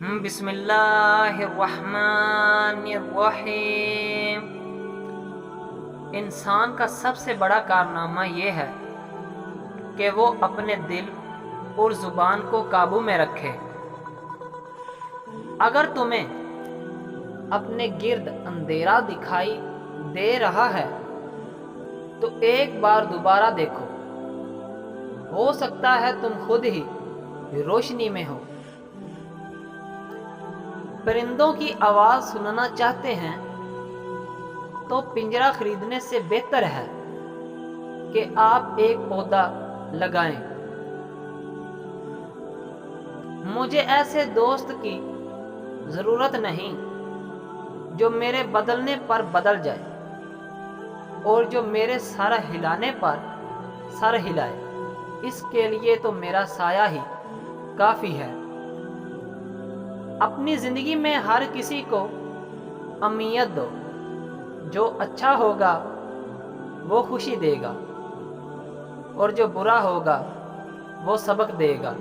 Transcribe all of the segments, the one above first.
بسم اللہ الرحمن الرحیم۔ انسان کا سب سے بڑا کارنامہ یہ ہے کہ وہ اپنے دل اور زبان کو قابو میں رکھے۔ اگر تمہیں اپنے گرد اندھیرا دکھائی دے رہا ہے تو ایک بار دوبارہ دیکھو، ہو سکتا ہے تم خود ہی روشنی میں ہو۔ پرندوں کی آواز سننا چاہتے ہیں تو پنجرہ خریدنے سے بہتر ہے کہ آپ ایک پودا لگائیں۔ مجھے ایسے دوست کی ضرورت نہیں جو میرے بدلنے پر بدل جائے اور جو میرے سر ہلانے پر سر ہلائے، اس کے لیے تو میرا سایہ ہی کافی ہے۔ اپنی زندگی میں ہر کسی کو اہمیت دو، جو اچھا ہوگا وہ خوشی دے گا اور جو برا ہوگا وہ سبق دے گا۔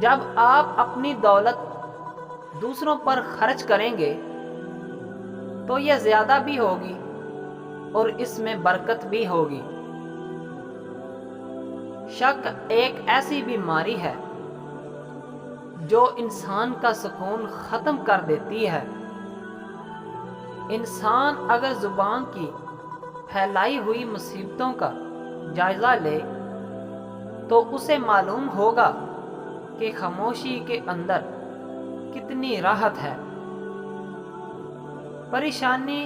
جب آپ اپنی دولت دوسروں پر خرچ کریں گے تو یہ زیادہ بھی ہوگی اور اس میں برکت بھی ہوگی۔ شک ایک ایسی بیماری ہے جو انسان کا سکون ختم کر دیتی ہے۔ انسان اگر زبان کی پھیلائی ہوئی مصیبتوں کا جائزہ لے تو اسے معلوم ہوگا کہ خاموشی کے اندر کتنی راحت ہے۔ پریشانی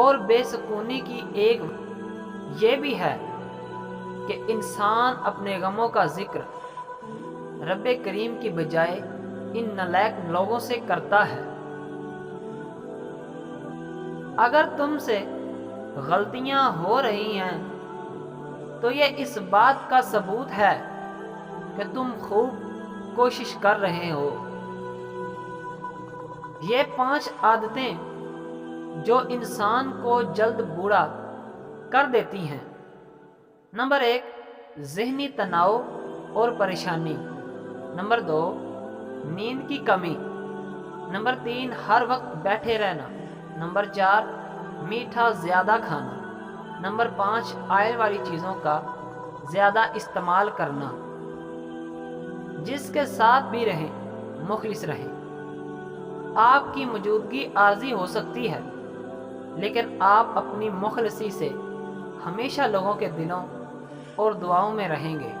اور بے سکونی کی ایک یہ بھی ہے کہ انسان اپنے غموں کا ذکر رب کریم کی بجائے ان نالائق لوگوں سے کرتا ہے۔ اگر تم سے غلطیاں ہو رہی ہیں تو یہ اس بات کا ثبوت ہے کہ تم خوب کوشش کر رہے ہو۔ یہ 5 عادتیں جو انسان کو جلد بوڑھا کر دیتی ہیں۔ نمبر 1، ذہنی تناؤ اور پریشانی۔ نمبر 2، نیند کی کمی۔ نمبر 3، ہر وقت بیٹھے رہنا۔ نمبر 4، میٹھا زیادہ کھانا۔ نمبر 5، آئل والی چیزوں کا زیادہ استعمال کرنا۔ جس کے ساتھ بھی رہیں مخلص رہیں۔ آپ کی موجودگی عارضی ہو سکتی ہے لیکن آپ اپنی مخلصی سے ہمیشہ لوگوں کے دلوں اور دعاؤں میں رہیں گے۔